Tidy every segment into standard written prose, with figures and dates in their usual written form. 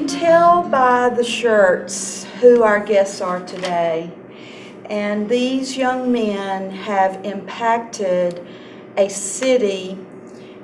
can tell by the shirts who our guests are today. And these young men have impacted a city,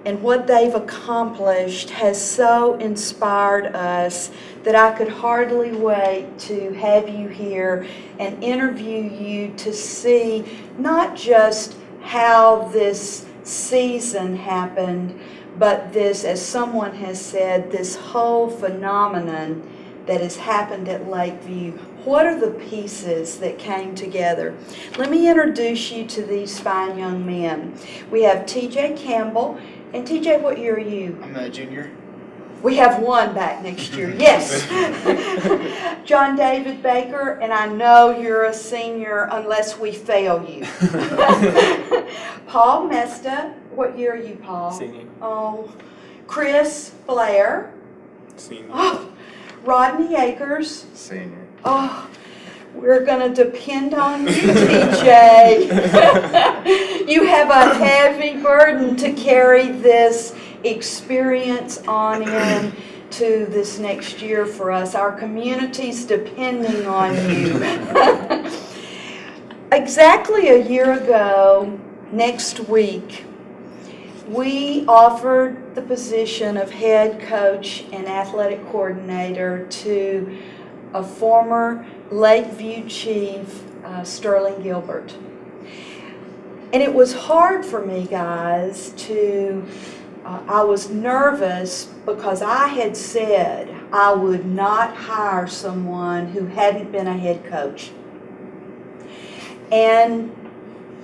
and what they've accomplished has so inspired us that I could hardly wait to have you here and interview you to see not just how this season happened, but this, as someone has said, this whole phenomenon that has happened at Lakeview. What are the pieces that came together? Let me introduce you to these fine young men. We have TJ Campbell. And TJ, what year are you? I'm a junior. We have one back next year, yes. John David Baker, and I know you're a senior unless we fail you. Paul Mesta, what year are you, Paul? Senior. Oh, Chris Blair. Senior. Oh, Rodney Akers. Senior. Oh, we're going to depend on you, TJ. You have a heavy burden to carry this experience on in to this next year for us. Our community's depending on you. Exactly a year ago, next week, we offered the position of head coach and athletic coordinator to a former Lakeview chief, Sterling Gilbert. And it was hard for me, guys, to, I was nervous because I had said I would not hire someone who hadn't been a head coach. And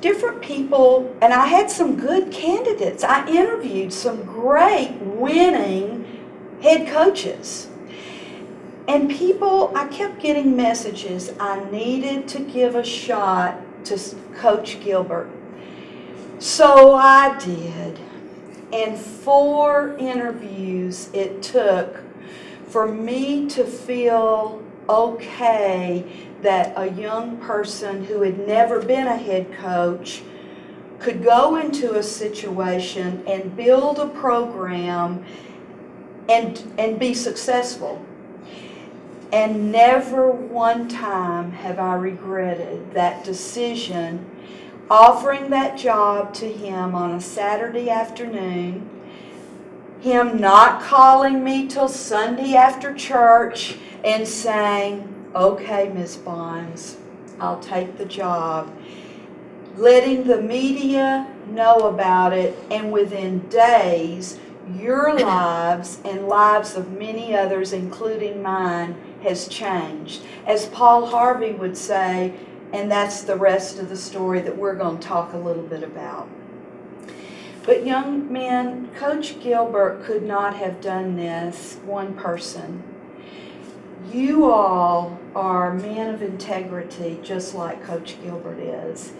different people, and I had some good candidates. I interviewed some great winning head coaches. And people, I kept getting messages, I needed to give a shot to Coach Gilbert. So I did. And 4 interviews it took for me to feel okay that a young person who had never been a head coach could go into a situation and build a program and be successful. And never one time have I regretted that decision, offering that job to him on a Saturday afternoon, him not calling me till Sunday after church and saying, okay, Ms. Bonds, I'll take the job. Letting the media know about it, and within days, your lives and lives of many others, including mine, has changed. As Paul Harvey would say, and that's the rest of the story that we're going to talk a little bit about. But young men, Coach Gilbert could not have done this one person. You all are men of integrity, just like Coach Gilbert is.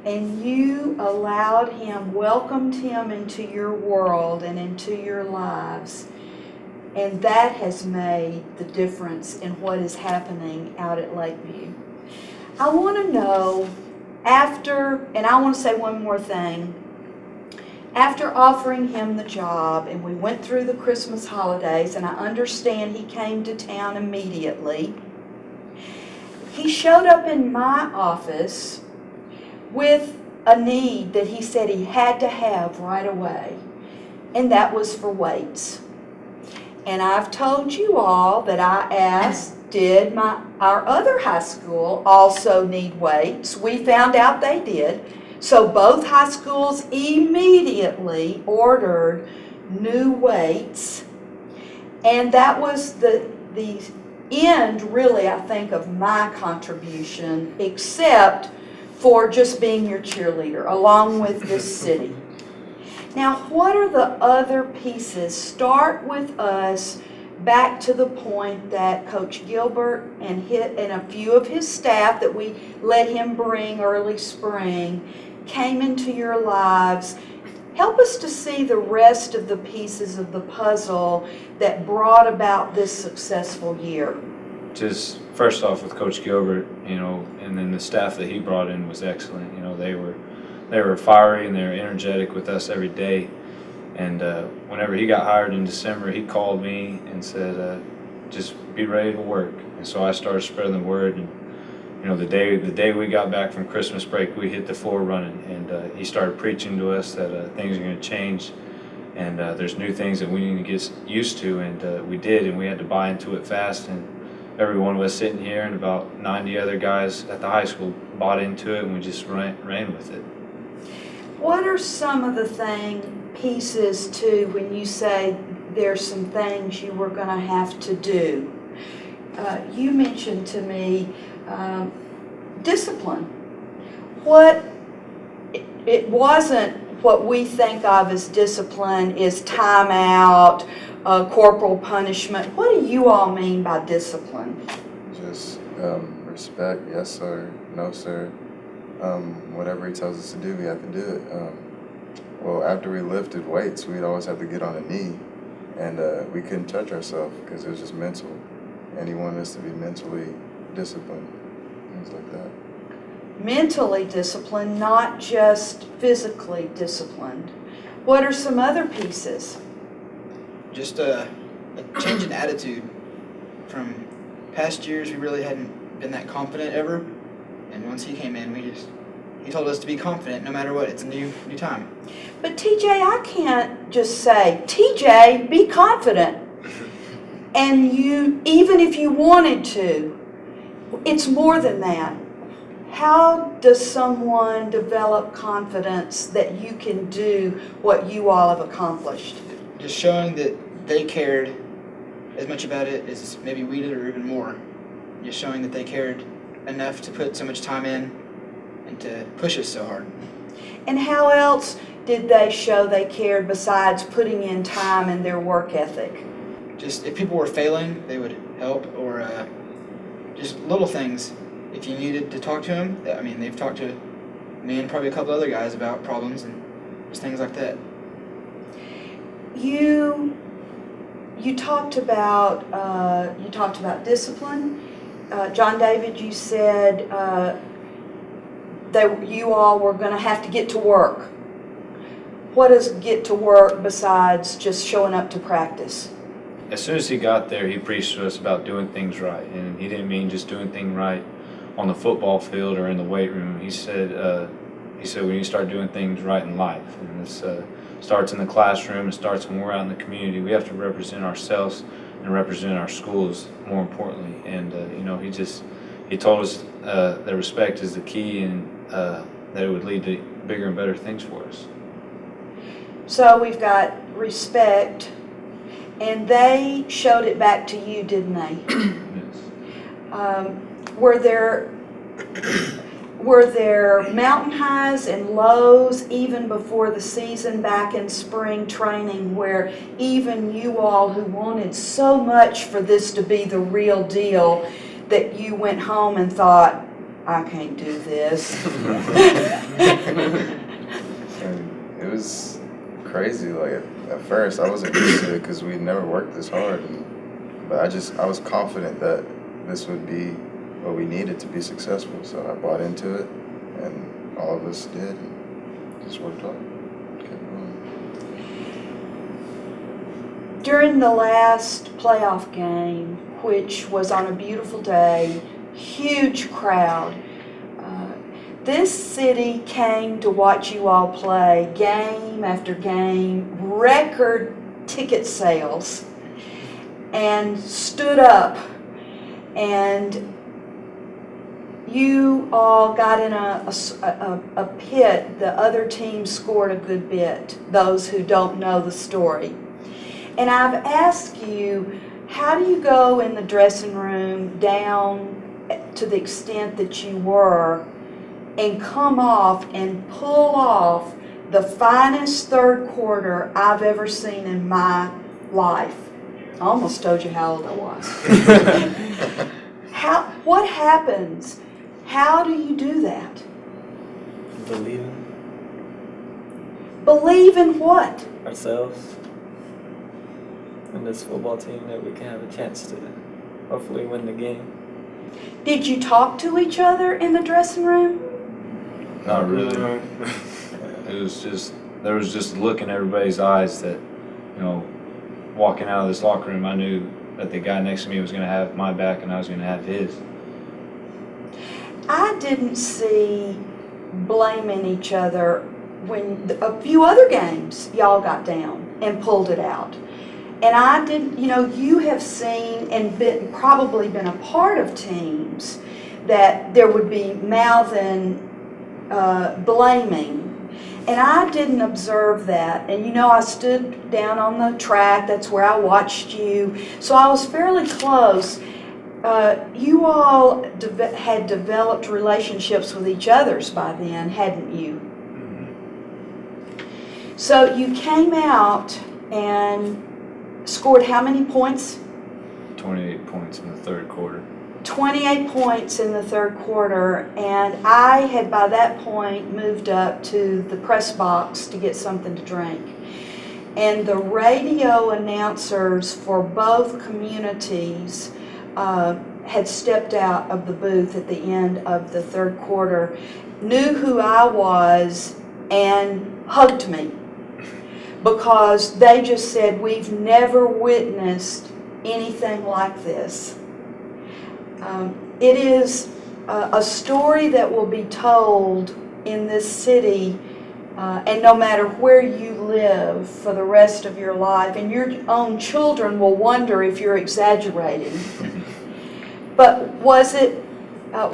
And you allowed him, welcomed him into your world and into your lives. And that has made the difference in what is happening out at Lakeview. I want to know, and I want to say one more thing. After offering him the job, and we went through the Christmas holidays, and I understand he came to town immediately, he showed up in my office with a need that he said he had to have right away, and that was for weights. And I've told you all that I asked, did our other high school also need weights? We found out they did. So both high schools immediately ordered new weights. And that was the end, really, I think, of my contribution, except for just being your cheerleader, along with this city. Now, what are the other pieces? Start with us back to the point that Coach Gilbert and a few of his staff that we let him bring early spring came into your lives. Help us to see the rest of the pieces of the puzzle that brought about this successful year. Just first off with Coach Gilbert, and then the staff that he brought in was excellent. They were fiery and they were energetic with us every day. And whenever he got hired in December, he called me and said, just be ready to work. And so I started spreading the word, and the day we got back from Christmas break, we hit the floor running, and he started preaching to us that things are going to change, and there's new things that we need to get used to, and we did, and we had to buy into it fast. And every one of us sitting here and about 90 other guys at the high school bought into it, and we just ran with it. What are some of the pieces too when you say there's some things you were going to have to do? You mentioned to me discipline. It wasn't what we think of as discipline is timeout, corporal punishment. What do you all mean by discipline? Just respect, yes sir, no sir. Whatever he tells us to do, we have to do it. Well, after we lifted weights, we'd always have to get on a knee, and we couldn't touch ourselves because it was just mental. And he wanted us to be mentally disciplined, things like that. Mentally disciplined, not just physically disciplined. What are some other pieces? Just a change in attitude. From past years, we really hadn't been that confident ever. And once he came in, he told us to be confident no matter what. It's a new time. But TJ, I can't just say, TJ, be confident. And even if you wanted to, it's more than that. How does someone develop confidence that you can do what you all have accomplished? Just showing that they cared as much about it as maybe we did, or even more. Just showing that they cared enough to put so much time in and to push us so hard. And how else did they show they cared besides putting in time and their work ethic? Just if people were failing, they would help, or just little things. If you needed to talk to them, they've talked to me and probably a couple other guys about problems and just things like that. You talked about discipline. John David, you said that you all were going to have to get to work. What does get to work besides just showing up to practice? As soon as he got there, he preached to us about doing things right, and he didn't mean just doing things right on the football field or in the weight room. He said we need to start doing things right in life, and this starts in the classroom. It starts when we're out in the community. We have to represent ourselves and represent our schools, more importantly. And he told us that respect is the key, and that it would lead to bigger and better things for us. So we've got respect. And they showed it back to you, didn't they? Yes. Were there mountain highs and lows even before the season back in spring training where even you all who wanted so much for this to be the real deal that you went home and thought, I can't do this? And it was crazy. Like at first, I wasn't used to it because we never worked this hard. But I was confident that this would be what we needed to be successful. So I bought into it, and all of us did, and just worked hard. Kept going. During the last playoff game, which was on a beautiful day, huge crowd. This city came to watch you all play game after game, record ticket sales, and stood up. And you all got in a pit. The other team scored a good bit, those who don't know the story. And I've asked you, how do you go in the dressing room down to the extent that you were and come off and pull off the finest third quarter I've ever seen in my life? I almost told you how old I was. What happens? How do you do that? Believing Believe in what? ourselves and this football team that we can have a chance to hopefully win the game. Did you talk to each other in the dressing room? Not really. There was just a look in everybody's eyes that, walking out of this locker room, I knew that the guy next to me was going to have my back and I was going to have his. I didn't see blaming each other when a few other games y'all got down and pulled it out. And I didn't, you have seen and probably been a part of teams that there would be mouthing, blaming. And I didn't observe that. And I stood down on the track, that's where I watched you. So I was fairly close. You all had developed relationships with each other's by then, hadn't you? Mm-hmm. So you came out and scored how many points? 28 points in the third quarter. 28 points in the third quarter, and I had by that point moved up to the press box to get something to drink. And the radio announcers for both communities had stepped out of the booth at the end of the third quarter, knew who I was, and hugged me because they just said, "We've never witnessed anything like this." It is a story that will be told in this city, and no matter where you live for the rest of your life, and your own children will wonder if you're exaggerating. But was it,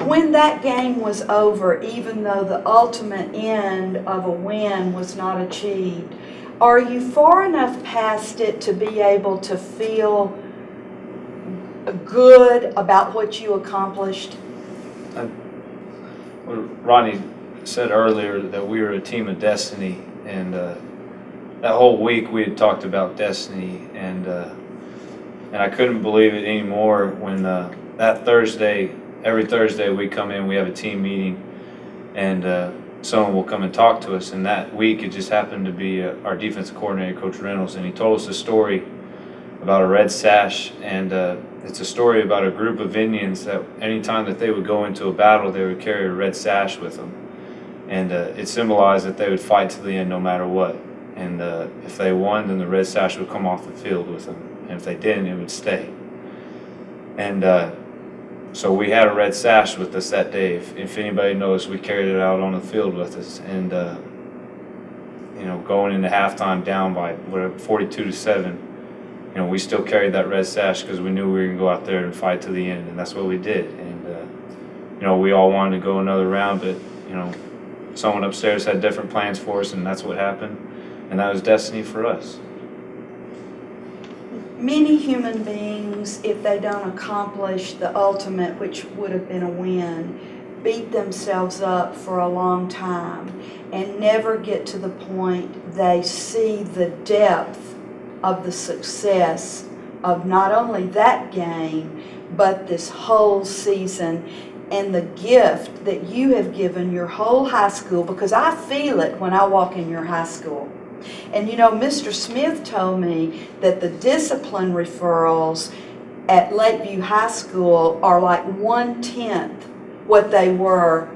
when that game was over, even though the ultimate end of a win was not achieved, are you far enough past it to be able to feel good about what you accomplished? Rodney said earlier that we were a team of destiny, and that whole week we had talked about destiny, and I couldn't believe it anymore when that Thursday, every Thursday we come in, we have a team meeting, and someone will come and talk to us, and that week it just happened to be our defensive coordinator, Coach Reynolds, and he told us a story about a red sash, and it's a story about a group of Indians that anytime that they would go into a battle, they would carry a red sash with them. And it symbolized that they would fight to the end no matter what. And if they won, then the red sash would come off the field with them. And if they didn't, it would stay. And so we had a red sash with us that day. If anybody knows, we carried it out on the field with us. And, going into halftime down by 42-7, we still carried that red sash because we knew we were going to go out there and fight to the end, and that's what we did. And, we all wanted to go another round, but, someone upstairs had different plans for us, and that's what happened, and that was destiny for us. Many human beings, if they don't accomplish the ultimate, which would have been a win, beat themselves up for a long time and never get to the point they see the depth of the success of not only that game, but this whole season and the gift that you have given your whole high school, because I feel it when I walk in your high school. And Mr. Smith told me that the discipline referrals at Lakeview High School are like 1/10 what they were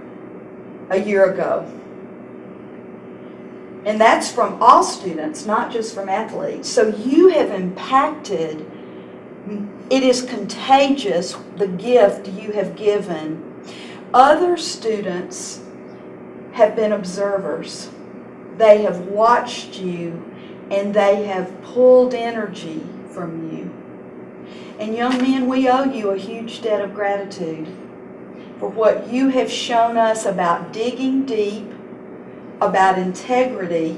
a year ago. And that's from all students, not just from athletes. So you have impacted, it is contagious, the gift you have given. Other students have been observers. They have watched you, and they have pulled energy from you. And young men, we owe you a huge debt of gratitude for what you have shown us about digging deep, about integrity,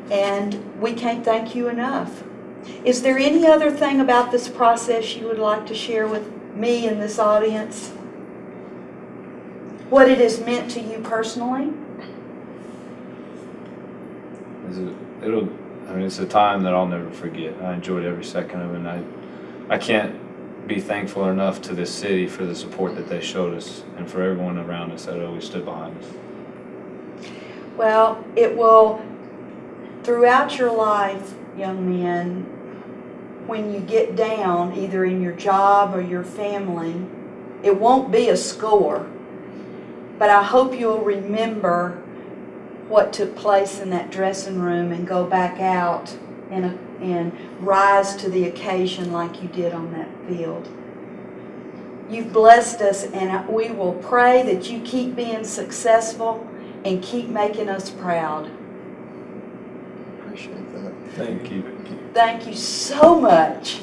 and we can't thank you enough. Is there any other thing about this process you would like to share with me and this audience? What it has meant to you personally? It's a time that I'll never forget. I enjoyed every second of it, and I can't be thankful enough to this city for the support that they showed us and for everyone around us that always stood behind us. Well, it will, throughout your life, young men, when you get down, either in your job or your family, it won't be a score. But I hope you'll remember what took place in that dressing room and go back out and rise to the occasion like you did on that field. You've blessed us, and we will pray that you keep being successful and keep making us proud. Appreciate that. Thank you. Thank you so much.